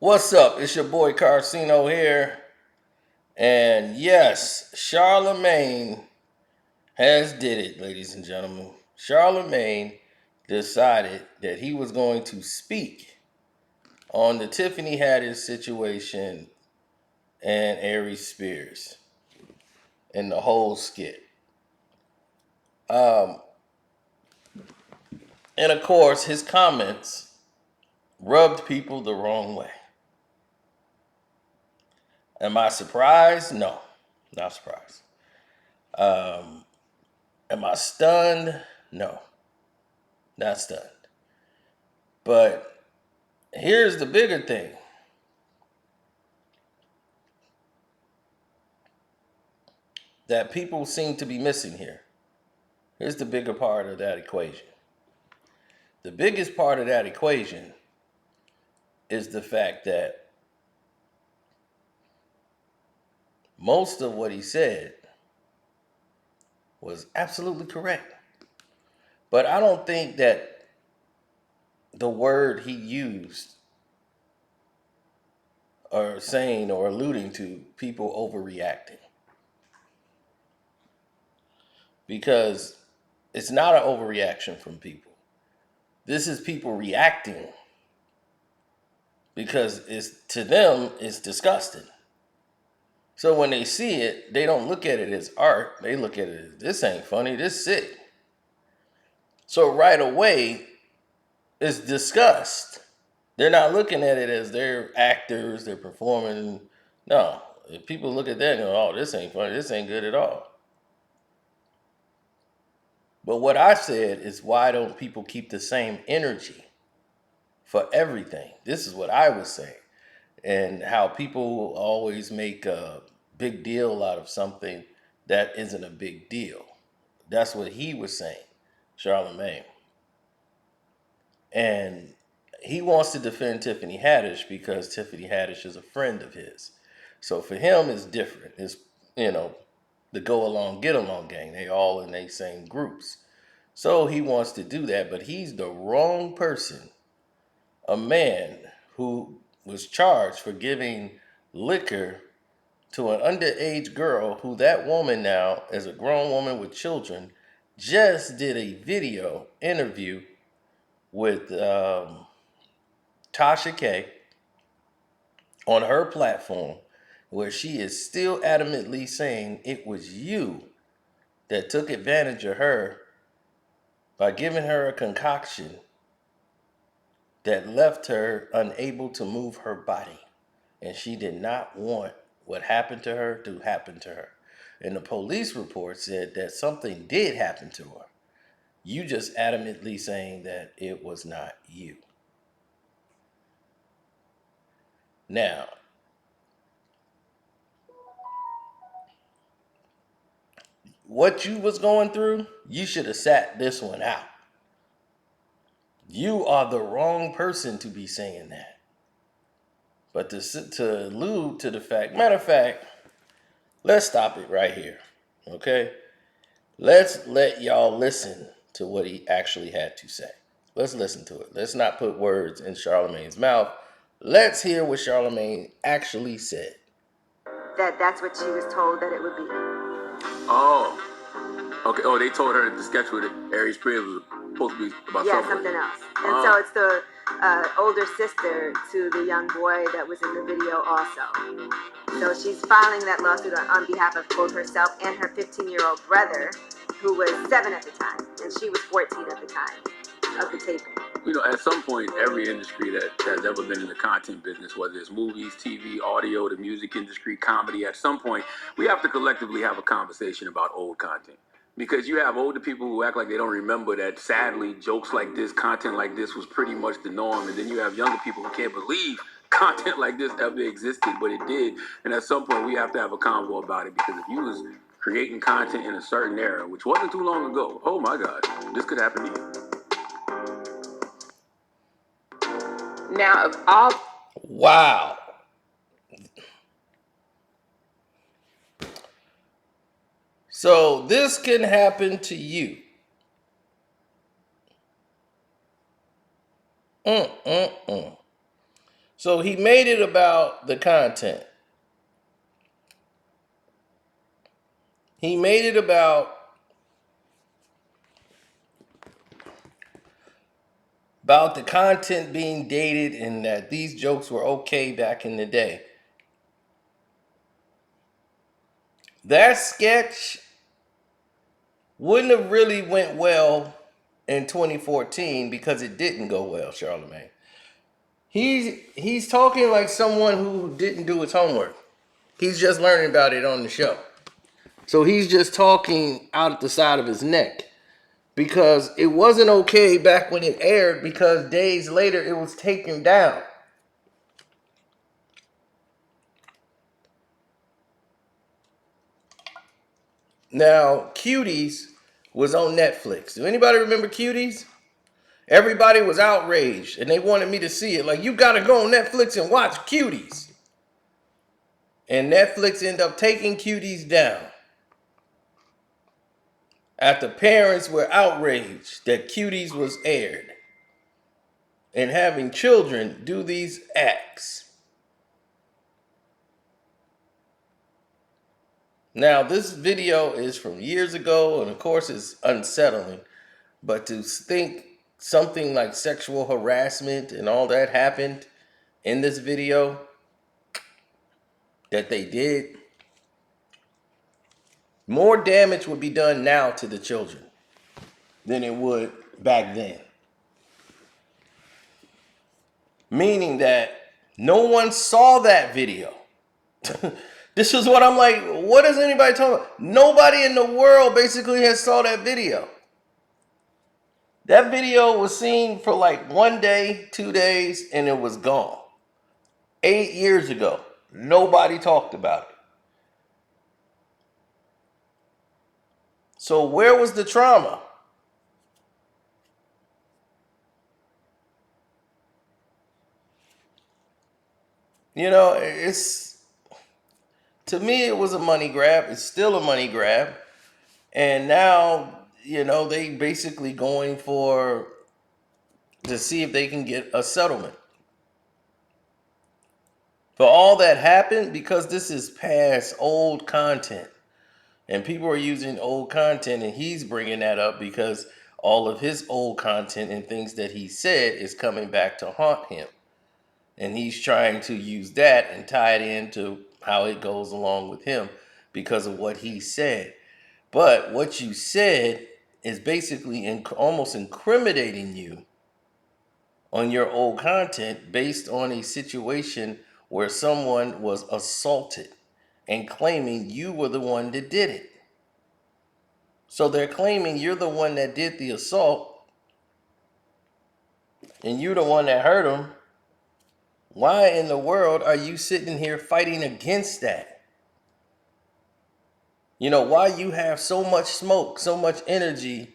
What's up? It's your boy Carceno here. And yes, Charlamagne has did it, ladies and gentlemen. Charlamagne decided that he was going to speak on the Tiffany Haddish situation and Aries Spears and the whole skit. Um, and of course, his comments rubbed people the wrong way. Am I surprised? No, not surprised. Um, am I stunned? No, not stunned. But here's the bigger thing. That people seem to be missing here. Here's the bigger part of that equation. The biggest part of that equation is the fact that most of what he said was absolutely correct. But I don't think that the word he used or saying or alluding to people overreacting. Because it's not an overreaction from people. This is people reacting because it's to them it's disgusting. So when they see it, they don't look at it as art. They look at it as this ain't funny, this sick. So right away, it's disgust. They're not looking at it as they're actors, they're performing. No, if people look at that and go, oh, this ain't funny, this ain't good at all. But what I said is, why don't people keep the same energy for everything? This is what I was saying. And how people always make a big deal out of something that isn't a big deal. That's what he was saying, Charlamagne. And he wants to defend Tiffany Haddish because Tiffany Haddish is a friend of his. So for him, it's different. It's, the go along, get along gang. They all in the same groups. So he wants to do that, but he's the wrong person. A man who was charged for giving liquor to an underage girl, who that woman now, as a grown woman with children, just did a video interview with Tasha K on her platform, where she is still adamantly saying it was you that took advantage of her by giving her a concoction that left her unable to move her body. And she did not want what happened to her to happen to her. And the police report said that something did happen to her. You just adamantly saying that it was not you. Now, what you was going through, you should have sat this one out. You are the wrong person to be saying that. But to allude to the fact, matter of fact, let's stop it right here, okay? Let's let y'all listen to what he actually had to say. Let's listen to it. Let's not put words in Charlamagne's mouth. Let's hear what Charlamagne actually said. That's what she was told that it would be. Oh, okay. Oh, they told her the sketch with Aries Spears was supposed to be about something else. And so it's the older sister to the young boy that was in the video also. So she's filing that lawsuit on behalf of both herself and her 15-year-old brother, who was 7 at the time, and she was 14 at the time of the taping. At some point, every industry that has ever been in the content business, whether it's movies, TV, audio, the music industry, comedy, at some point, we have to collectively have a conversation about old content. Because you have older people who act like they don't remember that, sadly, jokes like this, content like this was pretty much the norm. And then you have younger people who can't believe content like this ever existed, but it did. And at some point, we have to have a convo about it. Because if you was creating content in a certain era, which wasn't too long ago, oh my God, this could happen to you. Now, of all... Wow. So this can happen to you. So he made it about the content. He made it about the content being dated and that these jokes were okay back in the day. That sketch wouldn't have really went well in 2014 because it didn't go well, Charlamagne. He's talking like someone who didn't do his homework. He's just learning about it on the show. So he's just talking out the side of his neck because it wasn't okay back when it aired because days later it was taken down. Now, Cuties was on Netflix. Do anybody remember Cuties? Everybody was outraged and they wanted me to see it. Like, you gotta go on Netflix and watch Cuties. And Netflix ended up taking Cuties down after parents were outraged that Cuties was aired and having children do these acts. Now, this video is from years ago, and of course it's unsettling, but to think something like sexual harassment and all that happened in this video that they did, more damage would be done now to the children than it would back then. Meaning that no one saw that video. This is what I'm like, what is anybody talking about? Nobody in the world basically has saw that video. That video was seen for like 1 day, 2 days, and it was gone. 8 years ago, nobody talked about it. So where was the trauma? You know, to me, it was a money grab. It's still a money grab. And now, you know, they basically going to see if they can get a settlement. For all that happened, because this is past old content. And people are using old content, and he's bringing that up because all of his old content and things that he said is coming back to haunt him. And he's trying to use that and tie it into how it goes along with him because of what he said. But what you said is basically almost incriminating you on your old content based on a situation where someone was assaulted and claiming you were the one that did it. So they're claiming you're the one that did the assault and you're the one that hurt them. Why in the world are you sitting here fighting against that? You know, why you have so much smoke, so much energy,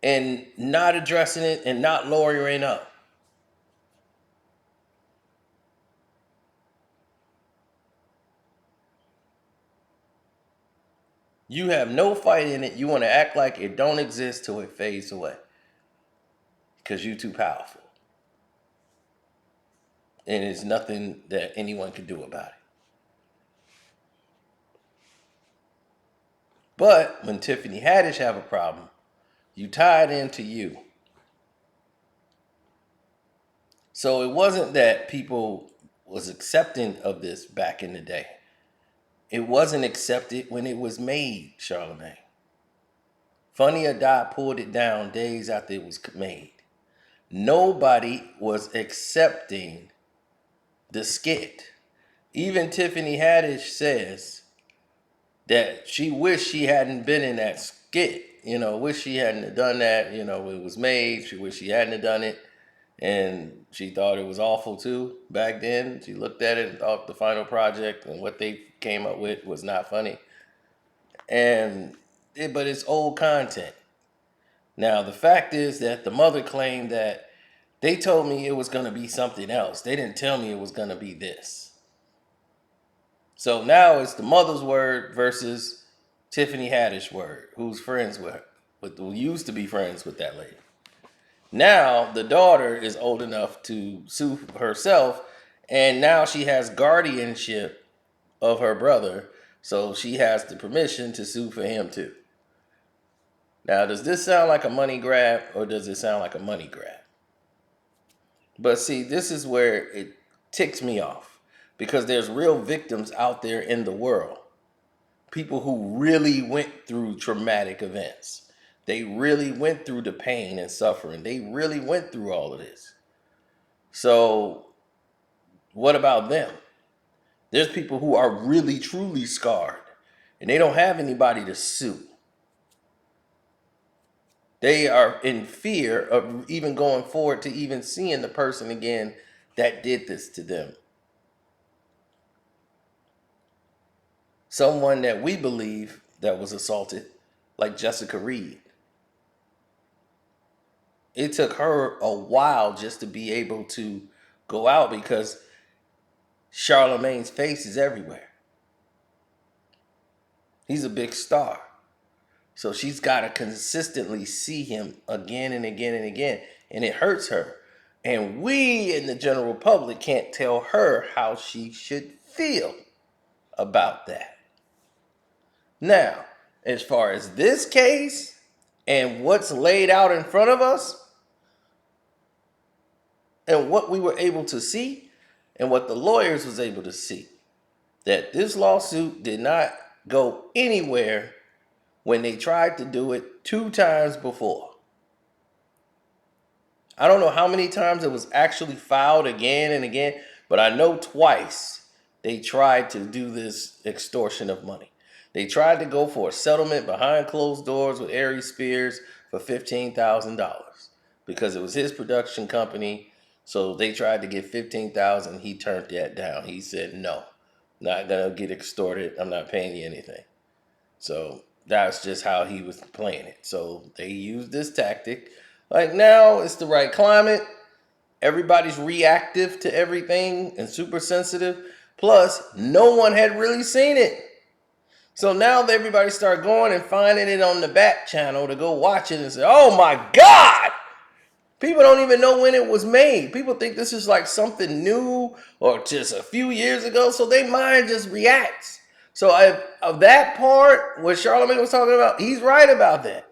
and not addressing it and not lawyering up? You have no fight in it. You want to act like it don't exist till it fades away because you're too powerful. And there's nothing that anyone can do about it. But when Tiffany Haddish have a problem, you tie it into you. So it wasn't that people was accepting of this back in the day. It wasn't accepted when it was made, Charlamagne. Funny or Die pulled it down days after it was made. Nobody was accepting the skit. Even Tiffany Haddish says that she wished she hadn't been in that skit. You know, wish she hadn't done that. You know, it was made. She wished she hadn't done it. And she thought it was awful too back then. She looked at it and thought the final project and what they came up with was not funny. But it's old content. Now, the fact is that the mother claimed that they told me it was going to be something else. They didn't tell me it was going to be this. So now it's the mother's word versus Tiffany Haddish word, who's friends with her, who used to be friends with that lady. Now the daughter is old enough to sue herself And now she has guardianship of her brother, so she has the permission to sue for him too. Now, does this sound like a money grab or does it sound like a money grab? But see, this is where it ticks me off because there's real victims out there in the world. People who really went through traumatic events. They really went through the pain and suffering. They really went through all of this. So, what about them? There's people who are really, truly scarred and they don't have anybody to sue. They are in fear of even going forward to even seeing the person again that did this to them. Someone that we believe that was assaulted, like Jessica Reed. It took her a while just to be able to go out because Charlamagne's face is everywhere. He's a big star. So she's got to consistently see him again and again and again. And it hurts her. And we in the general public can't tell her how she should feel about that. Now, as far as this case and what's laid out in front of us and what we were able to see and what the lawyers was able to see, that this lawsuit did not go anywhere when they tried to do it 2 times before. I don't know how many times it was actually filed again and again, but I know twice they tried to do this extortion of money. They tried to go for a settlement behind closed doors with Aries for $15,000 because it was his production company. So they tried to get $15,000. He turned that down. He said, no, not going to get extorted. I'm not paying you anything. So that's just how he was playing it. So they used this tactic. Like now it's the right climate. Everybody's reactive to everything and super sensitive. Plus, no one had really seen it. So now everybody start going and finding it on the back channel to go watch it and say, oh my God! People don't even know when it was made. People think this is like something new or just a few years ago. So their mind just reacts. So of that part, what Charlamagne was talking about, he's right about that.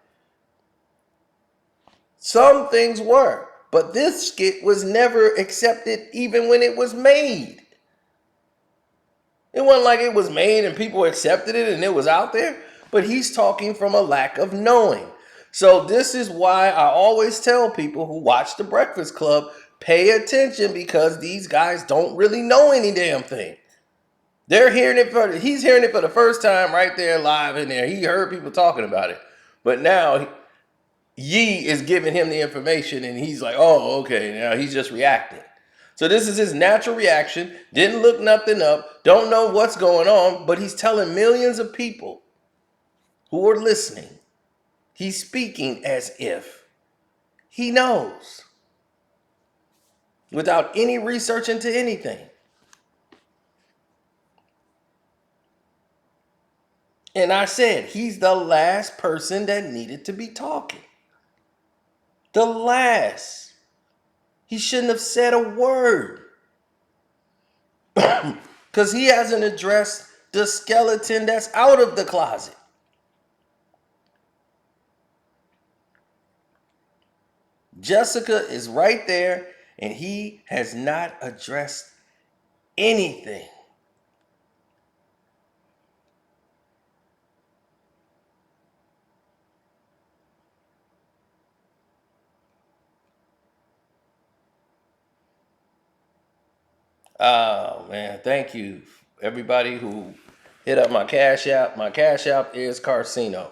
Some things were, but this skit was never accepted even when it was made. It wasn't like it was made and people accepted it and it was out there, but he's talking from a lack of knowing. So this is why I always tell people who watch The Breakfast Club, pay attention because these guys don't really know any damn thing. He's hearing it for the first time right there live in there. He heard people talking about it. But now Yee is giving him the information and he's like, oh, okay, now he's just reacting. So this is his natural reaction. Didn't look nothing up. Don't know what's going on. But he's telling millions of people who are listening. He's speaking as if he knows. Without any research into anything. And I said, he's the last person that needed to be talking. The last. He shouldn't have said a word. Because he hasn't addressed the skeleton that's out of the closet. Jessica is right there, and he has not addressed anything. Oh, man. Thank you, everybody who hit up my Cash App. My Cash App is Carceno.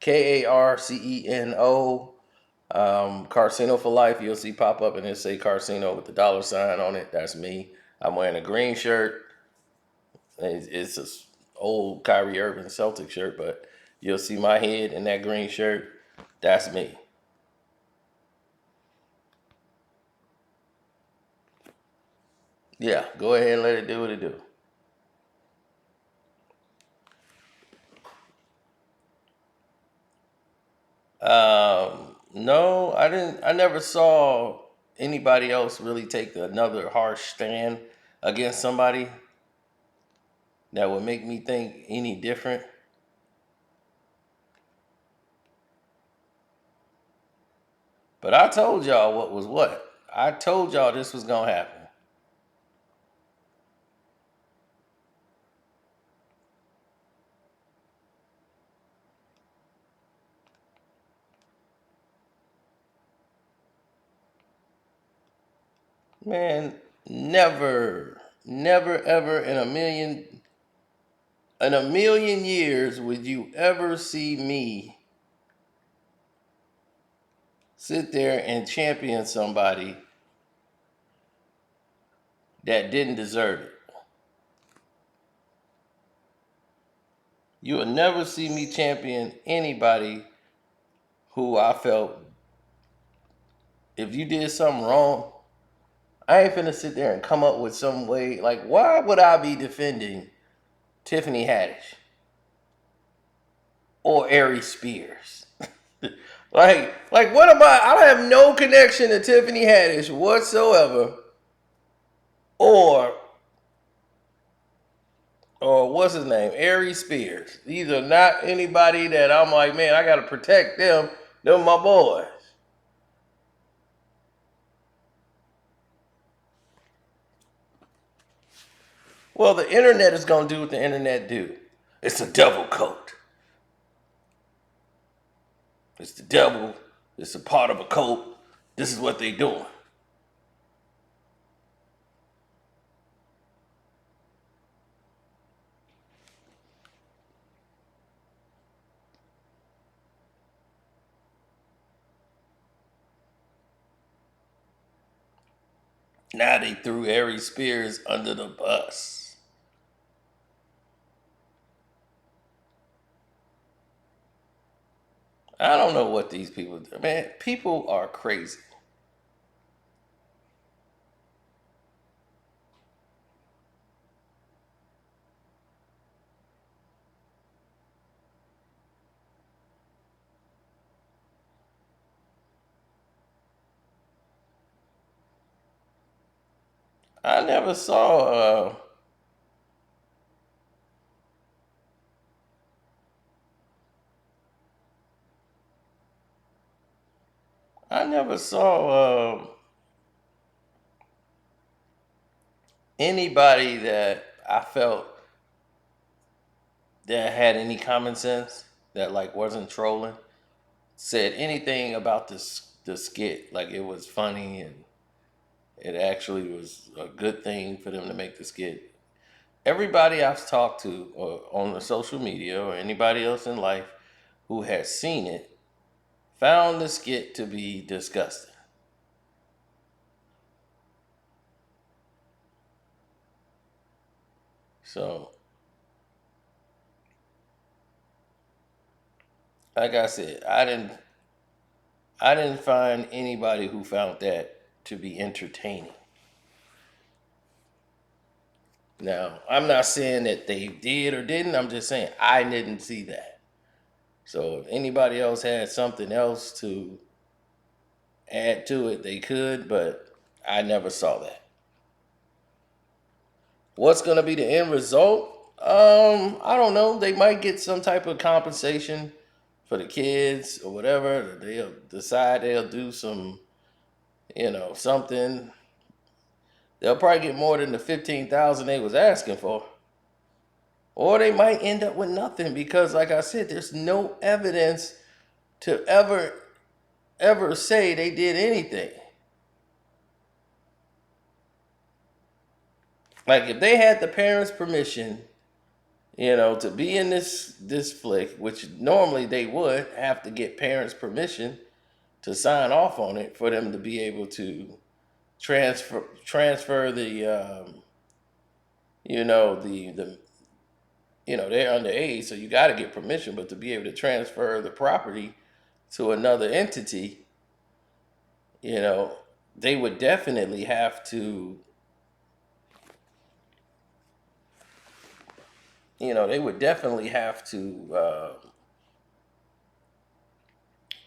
Carceno. Carceno for life. You'll see pop up and it say Carceno with the $sign on it. That's me. I'm wearing a green shirt. It's an old Kyrie Irving Celtic shirt, but you'll see my head in that green shirt. That's me. Yeah, go ahead and let it do what it do. No, I didn't. I never saw anybody else really take another harsh stand against somebody that would make me think any different. But I told y'all what was what. I told y'all this was going to happen. Man, never, never, ever in a million years would you ever see me sit there and champion somebody that didn't deserve it. You will never see me champion anybody who I felt, if you did something wrong, I ain't finna sit there and come up with some way. Like, why would I be defending Tiffany Haddish or Aries Spears? like what am I have no connection to Tiffany Haddish whatsoever, or what's his name, Aries Spears. These are not anybody that I'm like, man, I gotta protect them. They're my boys. Well, the internet is gonna do what the internet do. It's a double coat. It's the devil. It's a part of a coat. This is what they doing. Now they threw Aries Spears under the bus. I don't know what these people do. Man, people are crazy. I never saw anybody that I felt that had any common sense, that like wasn't trolling, said anything about the skit. Like it was funny and it actually was a good thing for them to make the skit. Everybody I've talked to or on the social media or anybody else in life who has seen it found the skit to be disgusting. So, like I said, I didn't find anybody who found that to be entertaining. Now, I'm not saying that they did or didn't. I'm just saying I didn't see that. So if anybody else had something else to add to it, they could, but I never saw that. What's gonna be the end result? I don't know. They might get some type of compensation for the kids or whatever. They'll decide they'll do some, something. They'll probably get more than the 15,000 they was asking for. Or they might end up with nothing because, like I said, there's no evidence to ever say they did anything. Like if they had the parents' permission, to be in this flick, which normally they would have to get parents' permission to sign off on it for them to be able to transfer the they're underage, so you got to get permission, but to be able to transfer the property to another entity, they would definitely have to,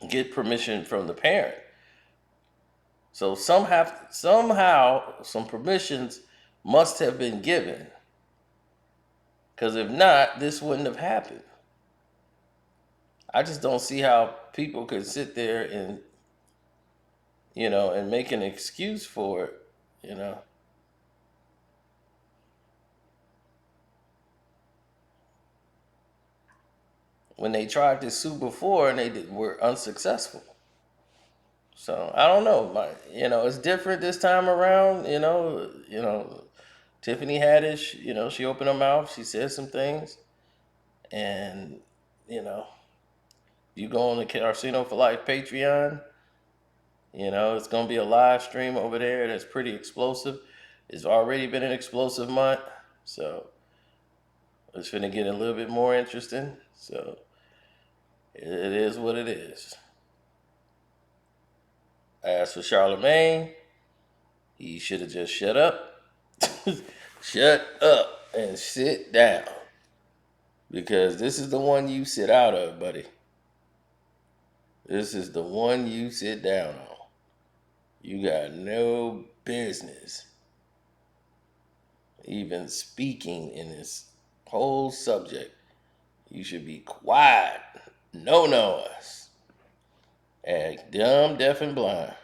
get permission from the parent. So somehow some permissions must have been given. Because if not, this wouldn't have happened. I just don't see how people could sit there and, and make an excuse for it. When they tried to sue before and were unsuccessful. So I don't know. It's different this time around. Tiffany Haddish. She opened her mouth. She said some things, and you know, you go on the Casino for Life Patreon. It's gonna be a live stream over there that's pretty explosive. It's already been an explosive month, so it's gonna get a little bit more interesting. So it is what it is. As for Charlamagne, he should have just shut up. Shut up and sit down. Because this is the one you sit out of, buddy. This is the one you sit down on. You got no business even speaking in this whole subject. You should be quiet. No noise. Act dumb, deaf, and blind.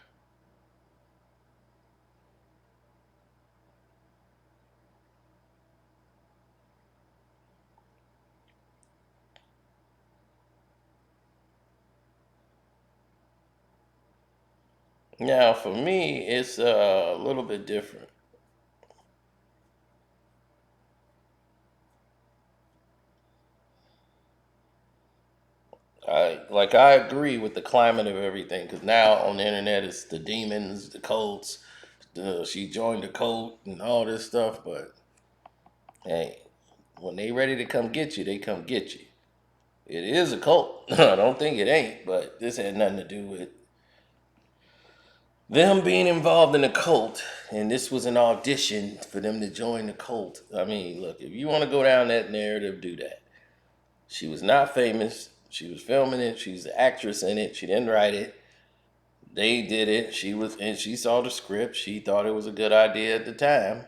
Now, for me, it's a little bit different. I agree with the climate of everything, because now on the internet it's the demons, the cults. She joined the cult and all this stuff, but hey, when they ready to come get you, they come get you. It is a cult. I don't think it ain't, but this had nothing to do with them being involved in a cult, and this was an audition for them to join the cult. I mean, look, if you want to go down that narrative, do that. She was not famous. She was filming it. She's the actress in it. She didn't write it. They did it. And she saw the script. She thought it was a good idea at the time.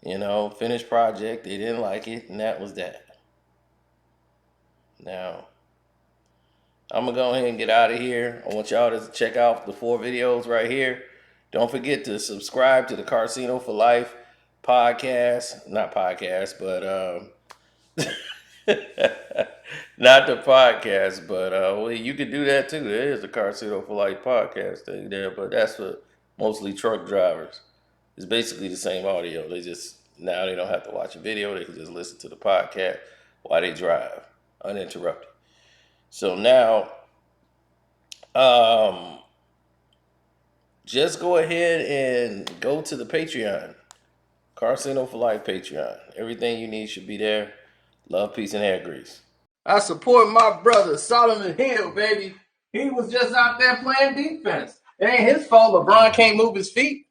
Finished project. They didn't like it, and that was that. Now, I'm going to go ahead and get out of here. I want y'all to check out the 4 videos right here. Don't forget to subscribe to the Casino for Life podcast. Not podcast, but not the podcast, but well, you could do that too. There is a Casino for Life podcast thing there, but that's for mostly truck drivers. It's basically the same audio. Now they don't have to watch a video. They can just listen to the podcast while they drive, uninterrupted. So now, just go ahead and go to the Patreon, Casino for Life Patreon. Everything you need should be there. Love, peace, and hair grease. I support my brother, Solomon Hill, baby. He was just out there playing defense. It ain't his fault LeBron can't move his feet.